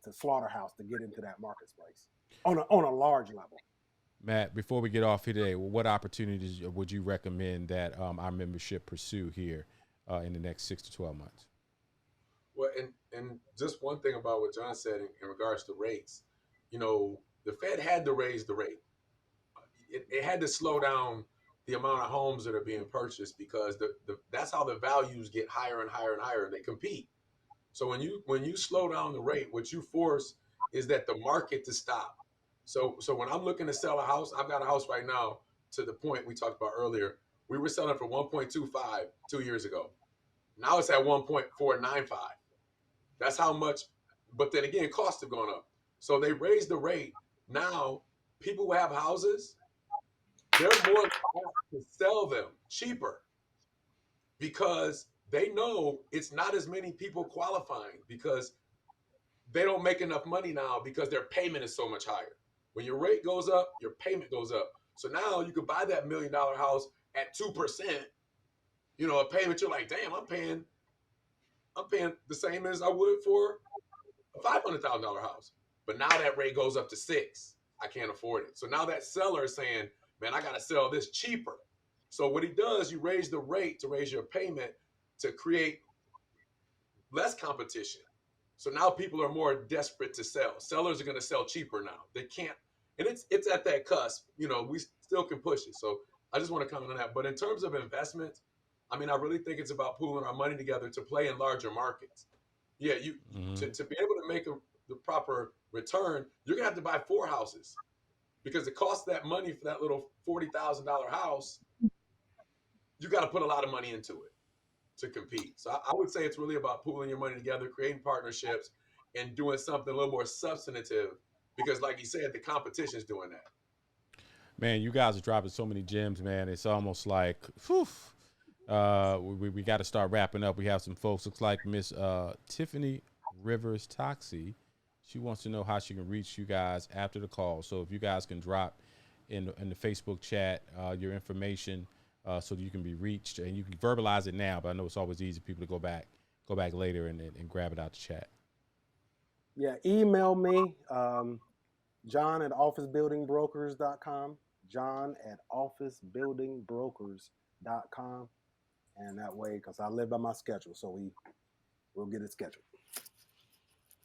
a slaughterhouse to get into that market space on a large level. Matt, before we get off here today, what opportunities would you recommend that our membership pursue here in the next 6 to 12 months? Well, and just one thing about what John said in regards to rates, the Fed had to raise the rate. It had to slow down the amount of homes that are being purchased because that's how the values get higher and higher and higher. They compete. So when you slow down the rate, what you force is that the market to stop. So when I'm looking to sell a house, I've got a house right now to the point we talked about earlier. We were selling for 1.25 2 years ago. Now it's at 1.495. That's how much. But then again, costs have gone up. So they raised the rate. Now people who have houses, they're more likely to sell them cheaper because they know it's not as many people qualifying because they don't make enough money now because their payment is so much higher. When your rate goes up, your payment goes up. So now you could buy that $1 million house at 2%, a payment you're like, damn, I'm paying the same as I would for a $500,000 house. But now that rate goes up to 6. I can't afford it. So now that seller is saying, man, I got to sell this cheaper. So what he does, you raise the rate to raise your payment to create less competition. So now people are more desperate to sell. Sellers are going to sell cheaper now. They can't. and it's at that cusp. You know, we still can push it. So I just want to comment on that. But in terms of investments, I mean, I really think it's about pooling our money together to play in larger markets. Yeah, to be able to make the proper return, you're gonna have to buy 4 houses because it costs that money for that little $40,000 house. You got to put a lot of money into it to compete. So I would say it's really about pooling your money together, creating partnerships, and doing something a little more substantive. Because, like you said, the competition's doing that. Man, you guys are dropping so many gems, man. It's almost like, whew. We got to start wrapping up. We have some folks. Looks like Miss Tiffany Rivers Toxie. She wants to know how she can reach you guys after the call. So if you guys can drop in the Facebook chat your information so that you can be reached, and you can verbalize it now. But I know it's always easy for people to go back later and grab it out the chat. Yeah, email me, John at officebuildingbrokers.com, John at officebuildingbrokers.com. And that way, because I live by my schedule, so we'll get it scheduled.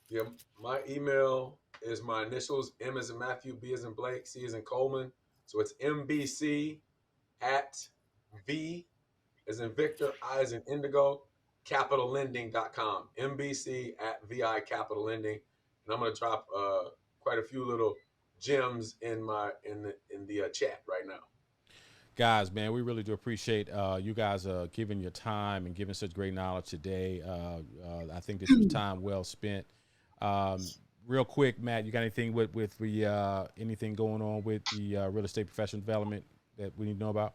Yeah, my email is my initials, M as in Matthew, B as in Blake, C as in Coleman. So it's MBC at V as in Victor, I as in Indigo, capitallending.com. MBC at VI Capital Lending. And I'm going to drop quite a few little gems in the chat right now. Guys, man, we really do appreciate you guys giving your time and giving such great knowledge today. I think this was time well spent. Real quick, Matt, you got anything with the anything going on with the real estate professional development that we need to know about?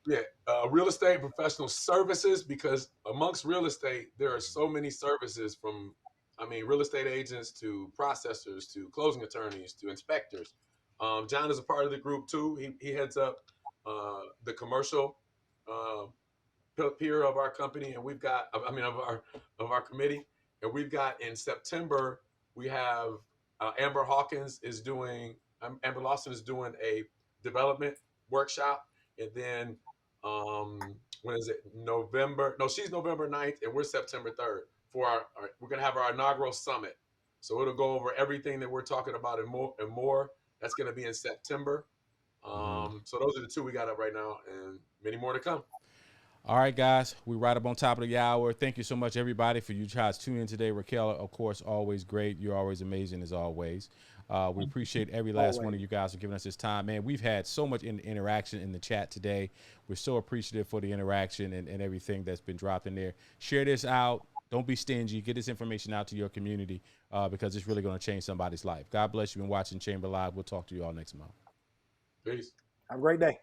Yeah, real estate professional services, because amongst real estate, there are so many services from, real estate agents to processors to closing attorneys to inspectors. John is a part of the group too. He heads up the commercial peer of our company, and we've got, of our committee, and we've got in September we have Amber Lawson is doing a development workshop, and then when is it? November? No, she's November 9th, and we're September 3rd for we're gonna have our inaugural summit. So it'll go over everything that we're talking about and more. That's gonna be in September. So those are the 2 we got up right now, and many more to come. All right, guys, we're right up on top of the hour. Thank you so much, everybody, for you guys tuning in today. Raquel, of course, always great. You're always amazing as always. We appreciate every last one of you guys for giving us this time. Man, we've had so much interaction in the chat today. We're so appreciative for the interaction and everything that's been dropped in there. Share this out. Don't be stingy. Get this information out to your community because it's really going to change somebody's life. God bless you. Been watching Chamber Live. We'll talk to you all next month. Peace. Have a great day.